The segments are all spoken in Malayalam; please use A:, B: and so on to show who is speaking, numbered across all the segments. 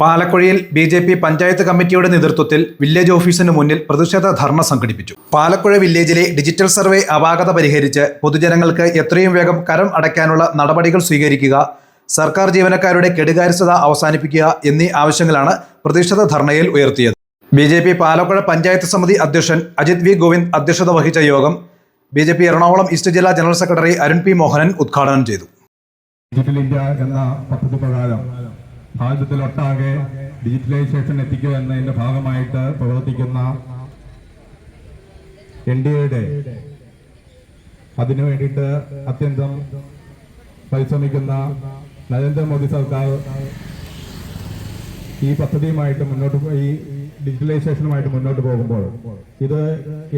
A: പാലക്കുഴയിൽ ബി.ജെ.പി. പഞ്ചായത്ത് കമ്മിറ്റിയുടെ നേതൃത്വത്തിൽ വില്ലേജ് ഓഫീസിന് മുന്നിൽ പ്രതിഷേധ ധർണ സംഘടിപ്പിച്ചു. പാലക്കുഴ വില്ലേജിലെ ഡിജിറ്റൽ സർവേ അപാകത പരിഹരിച്ച് പൊതുജനങ്ങൾക്ക് എത്രയും വേഗം കരം അടയ്ക്കാനുള്ള നടപടികൾ സ്വീകരിക്കുക, സർക്കാർ ജീവനക്കാരുടെ കെടുകാര്യസ്ഥത അവസാനിപ്പിക്കുക എന്നീ ആവശ്യങ്ങളാണ് പ്രതിഷേധ ധർണയിൽ ഉയർത്തിയത്. ബി.ജെ.പി. പാലക്കുഴ പഞ്ചായത്ത് സമിതി അധ്യക്ഷൻ അജിത് വി ഗോവിന്ദ് അധ്യക്ഷത വഹിച്ച യോഗം ബി.ജെ.പി. എറണാകുളം ഈസ്റ്റ് ജില്ലാ general secretary Arun P Mohanan ഉദ്ഘാടനം ചെയ്തു.
B: ഡിജിറ്റൽ ഇന്ത്യ എന്ന പദ്ധതി പ്രകാരം ഭാരതത്തിലൊട്ടാകെ ഡിജിറ്റലൈസേഷൻ എത്തിക്കുക എന്നതിന്റെ ഭാഗമായിട്ട് പ്രവർത്തിക്കുന്ന NDAയുടെ അതിനു വേണ്ടിയിട്ട് അത്യന്തം പരിശ്രമിക്കുന്ന നരേന്ദ്രമോദി സർക്കാർ ഈ പദ്ധതിയുമായിട്ട് ഈ ഡിജിറ്റലൈസേഷനുമായിട്ട് മുന്നോട്ട് പോകുമ്പോൾ ഇത്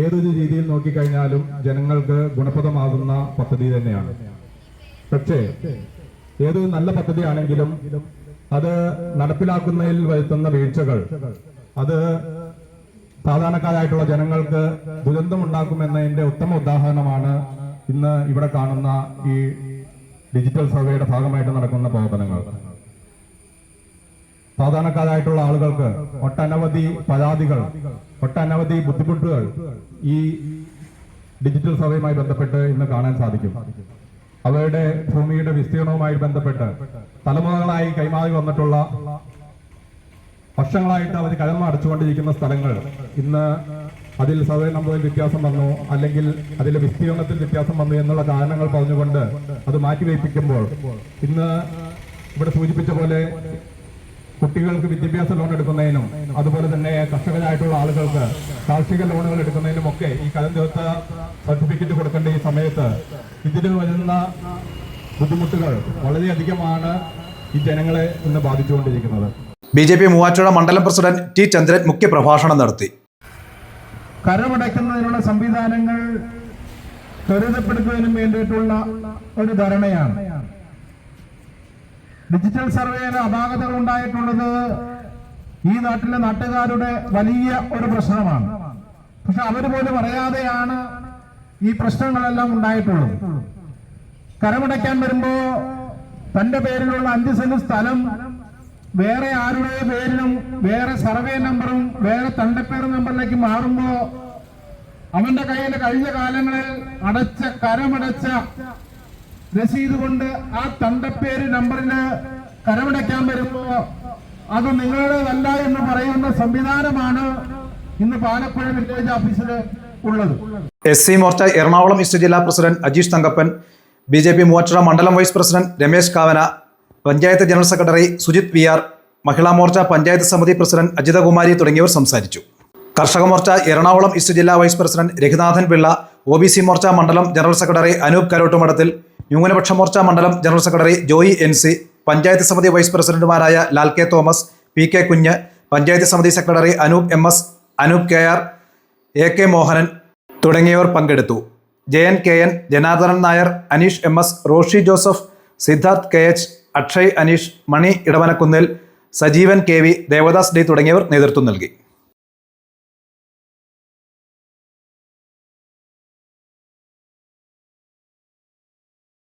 B: ഏതൊരു രീതിയിൽ നോക്കിക്കഴിഞ്ഞാലും ജനങ്ങൾക്ക് ഗുണപ്രദമാകുന്ന പദ്ധതി തന്നെയാണ്. പക്ഷേ ഏതൊരു നല്ല പദ്ധതിയാണെങ്കിലും അത് നടപ്പിലാക്കുന്നതിൽ വരുത്തുന്ന വീഴ്ചകൾ അത് സാധാരണക്കാരായിട്ടുള്ള ജനങ്ങൾക്ക് ദുരന്തമുണ്ടാക്കുമെന്നതിന്റെ ഉത്തമ ഉദാഹരണമാണ് ഇന്ന് ഇവിടെ കാണുന്ന ഈ ഡിജിറ്റൽ സർവേയുടെ ഭാഗമായിട്ട് നടക്കുന്ന പ്രവർത്തനങ്ങൾ. സാധാരണക്കാരായിട്ടുള്ള ആളുകൾക്ക് ഒട്ടനവധി പരാതികൾ, ഒട്ടനവധി ബുദ്ധിമുട്ടുകൾ ഈ ഡിജിറ്റൽ സർവേയുമായി ബന്ധപ്പെട്ട് ഇന്ന് കാണാൻ സാധിക്കും. അവരുടെ ഭൂമിയുടെ വിസ്തീർണവുമായി ബന്ധപ്പെട്ട് തലമുറകളായി കൈമാറി വന്നിട്ടുള്ള വർഷങ്ങളായിട്ട് അവർ കടമ അടച്ചുകൊണ്ടിരിക്കുന്ന സ്ഥലങ്ങൾ ഇന്ന് അതിൽ സർവേ നമ്പറിൽ വ്യത്യാസം വന്നു, അല്ലെങ്കിൽ അതിലെ വിസ്തീർണത്തിൽ വ്യത്യാസം വന്നു എന്നുള്ള കാരണങ്ങൾ പറഞ്ഞുകൊണ്ട് അത് മാറ്റിവയ്പ്പിക്കുമ്പോൾ ഇന്ന് ഇവിടെ സൂചിപ്പിച്ച പോലെ കുട്ടികൾക്ക് വിദ്യാഭ്യാസ ലോൺ എടുക്കുന്നതിനും അതുപോലെ തന്നെ കർഷകരായിട്ടുള്ള ആളുകൾക്ക് കാർഷിക ലോണുകൾ എടുക്കുന്നതിനും ഒക്കെ ഈ കരം തീർത്ത സർട്ടിഫിക്കറ്റ് കൊടുക്കേണ്ട ഈ സമയത്ത് ഇതിന് വരുന്ന ബുദ്ധിമുട്ടുകൾ വളരെയധികമാണ് ഈ ജനങ്ങളെ ഇന്ന് ബാധിച്ചുകൊണ്ടിരിക്കുന്നത്.
A: ബി.ജെ.പി. മൂവാറ്റുപുഴ മണ്ഡലം പ്രസിഡന്റ് ടി ചന്ദ്രൻ മുഖ്യപ്രഭാഷണം നടത്തി.
C: കരമടയ്ക്കുന്നതിനുള്ള സംവിധാനങ്ങൾ ത്വരിതപ്പെടുത്തുന്നതിനും വേണ്ടിയിട്ടുള്ള ഒരു ധാരണയാണ്. ഡിജിറ്റൽ സർവേയിലെ അപാകതകൾ ഉണ്ടായിട്ടുള്ളത് ഈ നാട്ടിലെ നാട്ടുകാരുടെ വലിയ ഒരു പ്രശ്നമാണ്. പക്ഷെ അവർ പോലും അറിയാതെയാണ് ഈ പ്രശ്നങ്ങളെല്ലാം ഉണ്ടായിട്ടുള്ളത്. കരമടയ്ക്കാൻ വരുമ്പോ തന്റെ പേരിലുള്ള 5 സെന്റ് സ്ഥലം വേറെ ആരുടെ പേരിലും വേറെ സർവേ നമ്പറും വേറെ തണ്ടപ്പേർ നമ്പറിലേക്ക് മാറുമ്പോ അവന്റെ കയ്യിൽ കഴിഞ്ഞ കാലങ്ങളിൽ കരമടച്ച രസീത് കൊണ്ട് ആ തണ്ടപ്പേര് നമ്പറിന് കരമടയ്ക്കാൻ വരുമ്പോ അത് നിങ്ങളുടേതല്ല എന്ന് പറയുന്ന സംവിധാനമാണ് ഇന്ന് പാലക്കുഴ വില്ലേജ് ഓഫീസിൽ ഉള്ളത്.
A: SC മോർച്ച എറണാകുളം ഈസ്റ്റ് ജില്ലാ പ്രസിഡന്റ് അജീഷ് തങ്കപ്പൻ, ബി.ജെ.പി. മൂവാറ്റുപുഴ മണ്ഡലം vice president Ramesh Kavana, panchayat general secretary Sujith VR, Mahila Morcha panchayat സമിതി പ്രസിഡന്റ് അജിതകുമാരി തുടങ്ങിയവർ സംസാരിച്ചു. കർഷക മോർച്ച എറണാകുളം ഈസ്റ്റ് ജില്ലാ vice president Raghunathan Pillai, OBC Morcha മണ്ഡലം ജനറൽ സെക്രട്ടറി അനൂപ് കരോട്ടുമഠത്തിൽ, ന്യൂനപക്ഷ മോർച്ച മണ്ഡലം general secretary Joy NC, panchayat സമിതി വൈസ് പ്രസിഡന്റുമാരായ Lal K Thomas, PK Kunju, panchayat സമിതി secretary Anoop MS, Anoop KR, AK Mohanan തുടങ്ങിയവർ പങ്കെടുത്തു. JN KN, Janardhanan Nair, Aneesh MS, Roshi Joseph, Siddharth KH, Akshay Aneesh, Mani Edavanakkunnil, Sajeevan KV, Devadas D തുടങ്ങിയവർ നേതൃത്വം നൽകി.